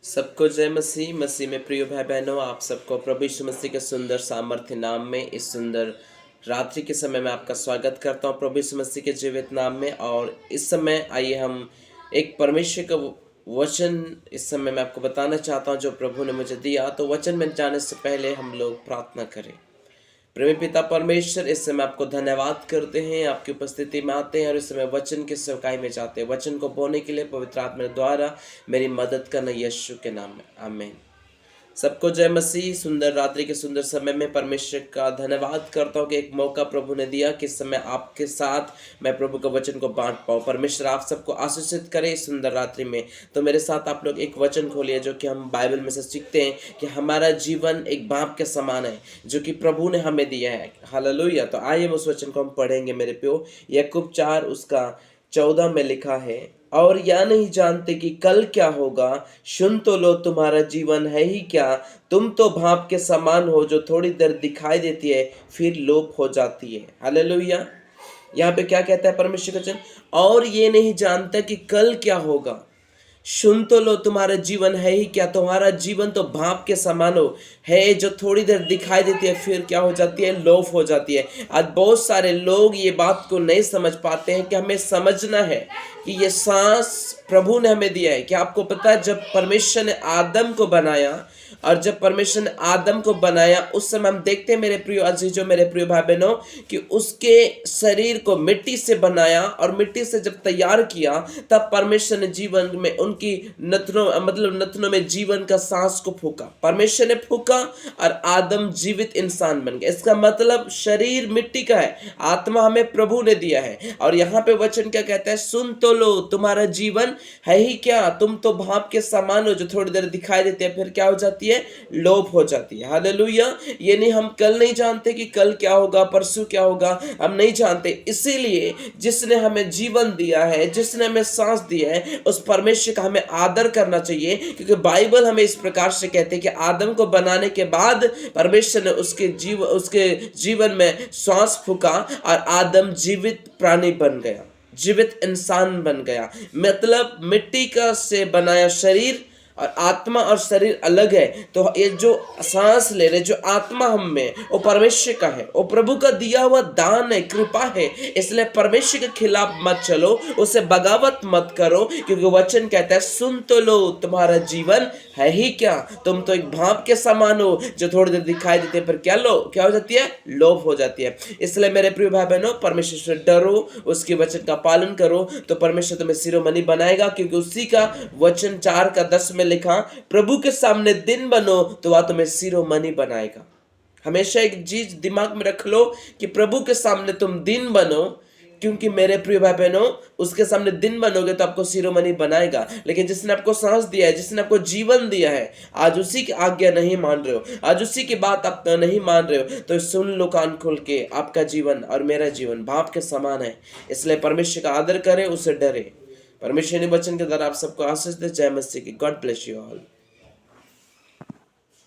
सबको जय मसीह। मसीह में प्रिय भाई बहनों, आप सबको प्रभु यीशु मसीह के सुंदर सामर्थ्य नाम में इस सुंदर रात्रि के समय में आपका स्वागत करता हूं प्रभु यीशु मसीह के जीवित नाम में। और इस समय आइए हम एक परमेश्वर का वचन इस समय मैं आपको बताना चाहता हूं जो प्रभु ने मुझे दिया। तो वचन में जाने से पहले हम लोग प्रार्थना करें। प्रेमी पिता परमेश्वर, इस समय आपको धन्यवाद करते हैं, आपकी उपस्थिति में आते हैं और इस समय वचन की सेवकाई में जाते हैं। वचन को बोलने के लिए पवित्र आत्मा द्वारा मेरी मदद करना यीशु के नाम में, आमीन। सबको जय मसीह। सुंदर रात्रि के सुंदर समय में परमेश्वर का धन्यवाद करता हूँ कि एक मौका प्रभु ने दिया कि इस समय आपके साथ मैं प्रभु का वचन को बांट पाऊँ। परमेश्वर आप सबको आशीषित करे इस सुंदर रात्रि में। तो मेरे साथ आप लोग एक वचन खोलिए जो कि हम बाइबल में से सीखते हैं कि हमारा जीवन एक बाप के समान है जो कि प्रभु ने हमें दिया है। हालेलुया। तो आइए उस वचन को हम पढ़ेंगे मेरे प्यो। याकूब 4 उसका 14 में लिखा है, और यह नहीं जानते कि कल क्या होगा, सुन तो लो तुम्हारा जीवन है ही क्या। तुम तो भाप के समान हो जो थोड़ी देर दिखाई देती है फिर लोप हो जाती है। हालेलुया। यहाँ पे क्या कहता है परमेश्वर का वचन, और ये नहीं जानता कि कल क्या होगा, सुन तो लो तुम्हारा जीवन है ही क्या। तुम्हारा जीवन तो भाप के समान हो है जो थोड़ी देर दिखाई देती है फिर क्या हो जाती है, लोप हो जाती है। आज बहुत सारे लोग ये बात को नहीं समझ पाते हैं कि हमें समझना है कि ये सांस प्रभु ने हमें दिया है। कि आपको पता है जब परमेश्वर ने आदम को बनाया, और जब परमेश्वर ने आदम को बनाया उस समय हम देखते हैं मेरे प्रिय अजीजों, मेरे प्रिय भाई बहनों, कि उसके शरीर को मिट्टी से बनाया और मिट्टी से जब तैयार किया तब परमेश्वर ने जीवन में उनकी नथनों में जीवन का सांस को फूका। परमेश्वर ने फूका और आदम जीवित इंसान बन गया। इसका मतलब शरीर मिट्टी का है, आत्मा हमें प्रभु ने दिया है। और यहाँ पे वचन क्या कहता है, सुन तो लो तुम्हारा जीवन है ही क्या। तुम तो भाप के समान हो जो थोड़ी देर दिखाई देती है फिर क्या हो जाती है, लोप हो जाती है। हालेलुया। ये नहीं, हम कल नहीं जानते कि कल क्या होगा, परसों क्या होगा, हम नहीं जानते। इसीलिए जिसने हमें जीवन दिया है, जिसने हमें सांस दिया है, उस परमेश्वर का हमें आदर करना चाहिए। क्योंकि बाइबल हमें इस प्रकार से कहते हैं कि आदम को बनाने के बाद परमेश्वर ने उसके जीवन में सांस फूका और आदम जीवित प्राणी बन गया, जीवित इंसान बन गया। मतलब मिट्टी का से बनाया शरीर और आत्मा और शरीर अलग है। तो ये जो सांस ले रहे, जो आत्मा हम में, वो परमेश्वर का है, वो प्रभु का दिया हुआ दान है, कृपा है। इसलिए परमेश्वर के खिलाफ मत चलो, उसे बगावत मत करो। क्योंकि वचन कहता है, सुन तो लो तुम्हारा जीवन है ही क्या। तुम तो एक भाप के समान हो जो थोड़ी देर दिखाई देते पर क्या हो जाती है, लोप हो जाती है। इसलिए मेरे प्रिय भाई बहनों, परमेश्वर से डरो, उसके वचन का पालन करो तो परमेश्वर तुम्हें शिरोमणि बनाएगा। क्योंकि उसी का वचन 4:10 में लिखा, प्रभु के सामने दिन बनो तो वह तुम्हें शिरोमणि बनाएगा। हमेशा एक चीज दिमाग में रख लो कि प्रभु के सामने तुम दिन बनो। क्योंकि मेरे प्रिय भाई बहनों, उसके सामने दिन बनोगे तो आपको शिरोमणि बनाएगा। लेकिन जिसने आपको सांस दिया है, जिसने आपको जीवन दिया है, आज उसी की आज्ञा नहीं मान रहे हो, आज उसी की बात आप नहीं मान रहे हो, तो सुन लो कान खोल के, आपका जीवन और मेरा जीवन भाप के समान है। इसलिए परमेश्वर का आदर करें, उसे डरे। परमेश्वर ने वचन के द्वारा आप सबको आशीष दे। जय मसीह की। God bless you all.